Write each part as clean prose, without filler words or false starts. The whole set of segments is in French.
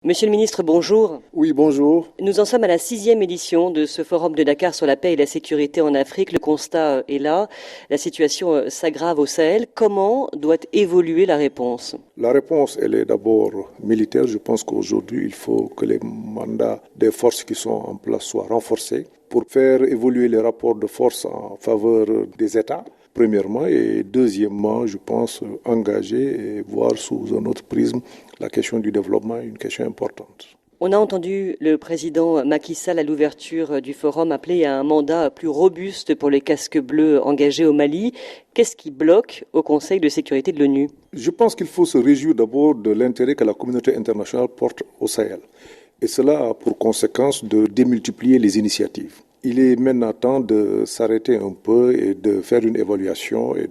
Monsieur le ministre, bonjour. Oui, bonjour. Nous en sommes à la 6e édition de ce forum de Dakar sur la paix et la sécurité en Afrique. Le constat est là. La situation s'aggrave au Sahel. Comment doit évoluer la réponse? La réponse, elle est d'abord militaire. Je pense qu'aujourd'hui, il faut que les mandats des forces qui sont en place soient renforcés pour faire évoluer les rapports de force en faveur des États. Premièrement, et deuxièmement, je pense engager et voir sous un autre prisme la question du développement, une question importante. On a entendu le président Macky Sall à l'ouverture du forum appeler à un mandat plus robuste pour les casques bleus engagés au Mali. Qu'est-ce qui bloque au Conseil de sécurité de l'ONU? Je pense qu'il faut se réjouir d'abord de l'intérêt que la communauté internationale porte au Sahel. Et cela a pour conséquence de démultiplier les initiatives. Il est maintenant temps de s'arrêter un peu et de faire une évaluation et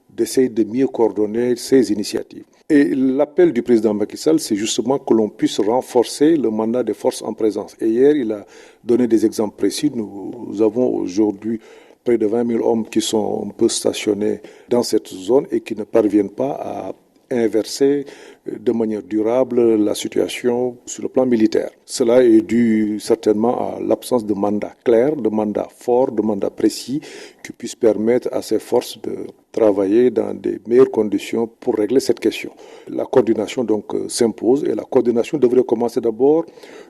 d'essayer de mieux coordonner ces initiatives. Et l'appel du président Macky Sall, c'est justement que l'on puisse renforcer le mandat des forces en présence. Et hier, il a donné des exemples précis. Nous avons aujourd'hui près de 20 000 hommes qui sont un peu stationnés dans cette zone et qui ne parviennent pas à inverser de manière durable la situation sur le plan militaire. Cela est dû certainement à l'absence de mandat clair, de mandat fort, de mandat précis qui puisse permettre à ces forces de travailler dans des meilleures conditions pour régler cette question. La coordination donc s'impose et la coordination devrait commencer d'abord.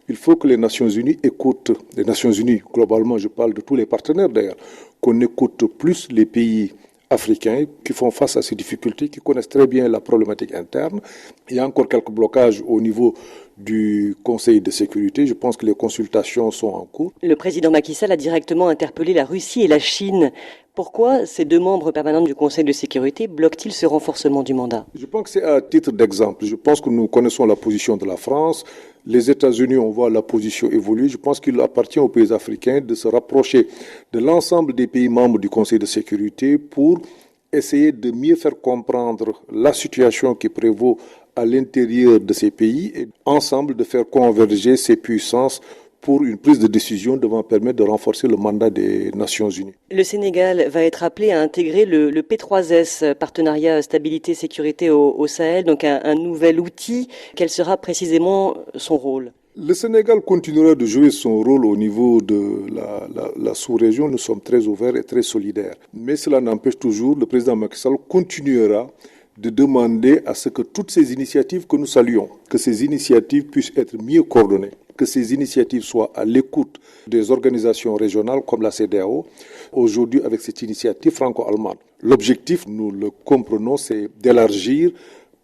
Il faut que les Nations Unies écoutent, les Nations Unies globalement, je parle de tous les partenaires d'ailleurs, qu'on écoute plus les pays africains qui font face à ces difficultés, qui connaissent très bien la problématique interne. Il y a encore quelques blocages au niveau du Conseil de sécurité. Je pense que les consultations sont en cours. Le président Macky Sall a directement interpellé la Russie et la Chine. Pourquoi ces deux membres permanents du Conseil de sécurité bloquent-ils ce renforcement du mandat? Je pense que c'est à titre d'exemple. Je pense que nous connaissons la position de la France. Les États-Unis, on voit la position évoluer. Je pense qu'il appartient aux pays africains de se rapprocher de l'ensemble des pays membres du Conseil de sécurité pour essayer de mieux faire comprendre la situation qui prévaut à l'intérieur de ces pays et ensemble de faire converger ces puissances pour une prise de décision devant permettre de renforcer le mandat des Nations Unies. Le Sénégal va être appelé à intégrer le P3S, Partenariat Stabilité Sécurité au Sahel, donc un nouvel outil. Quel sera précisément son rôle? Le Sénégal continuera de jouer son rôle au niveau de la sous-région. Nous sommes très ouverts et très solidaires. Mais cela n'empêche toujours, le président Macky Sall continuera de demander à ce que toutes ces initiatives que nous saluons, que ces initiatives puissent être mieux coordonnées, que ces initiatives soient à l'écoute des organisations régionales comme la CEDEAO, aujourd'hui avec cette initiative franco-allemande. L'objectif, nous le comprenons, c'est d'élargir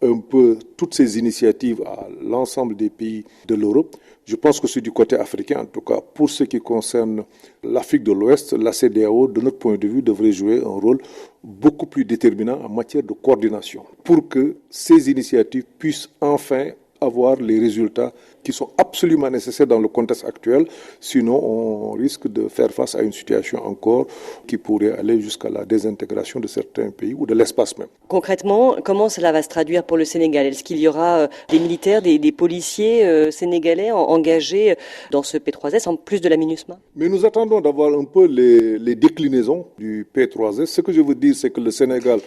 un peu toutes ces initiatives à l'ensemble des pays de l'Europe. Je pense que c'est du côté africain, en tout cas pour ce qui concerne l'Afrique de l'Ouest, la CEDEAO, de notre point de vue, devrait jouer un rôle beaucoup plus déterminant en matière de coordination pour que ces initiatives puissent enfin avoir les résultats qui sont absolument nécessaires dans le contexte actuel. Sinon, on risque de faire face à une situation encore qui pourrait aller jusqu'à la désintégration de certains pays ou de l'espace même. Concrètement, comment cela va se traduire pour le Sénégal? Est-ce qu'il y aura des militaires, des policiers sénégalais engagés dans ce P3S en plus de la MINUSMA? Mais nous attendons d'avoir un peu les déclinaisons du P3S. Ce que je veux dire, c'est que le Sénégal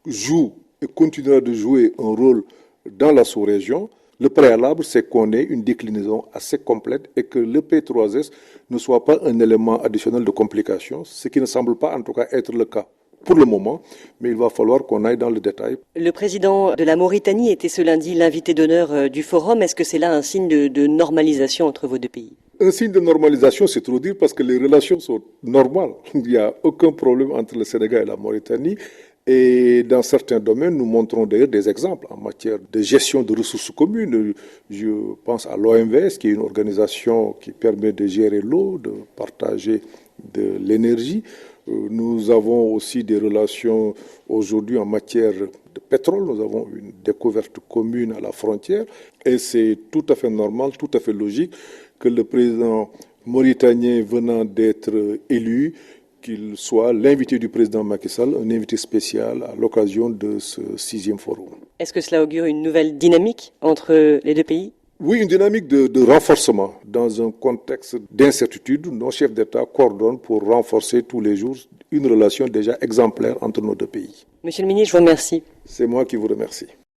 joue et continuera de jouer un rôle dans la sous-région. Le préalable, c'est qu'on ait une déclinaison assez complète et que le P3S ne soit pas un élément additionnel de complication, ce qui ne semble pas en tout cas être le cas pour le moment, mais il va falloir qu'on aille dans le détail. Le président de la Mauritanie était ce lundi l'invité d'honneur du forum. Est-ce que c'est là un signe de normalisation entre vos deux pays? Un signe de normalisation, c'est trop dire parce que les relations sont normales. Il n'y a aucun problème entre le Sénégal et la Mauritanie. Et dans certains domaines, nous montrons d'ailleurs des exemples en matière de gestion de ressources communes. Je pense à l'OMVS, qui est une organisation qui permet de gérer l'eau, de partager de l'énergie. Nous avons aussi des relations aujourd'hui en matière de pétrole. Nous avons une découverte commune à la frontière. Et c'est tout à fait normal, tout à fait logique que le président mauritanien venant d'être élu, qu'il soit l'invité du président Macky Sall, un invité spécial à l'occasion de ce 6e forum. Est-ce que cela augure une nouvelle dynamique entre les deux pays? Oui, une dynamique de renforcement. Dans un contexte d'incertitude, nos chefs d'État coordonnent pour renforcer tous les jours une relation déjà exemplaire entre nos deux pays. Monsieur le ministre, je vous remercie. C'est moi qui vous remercie.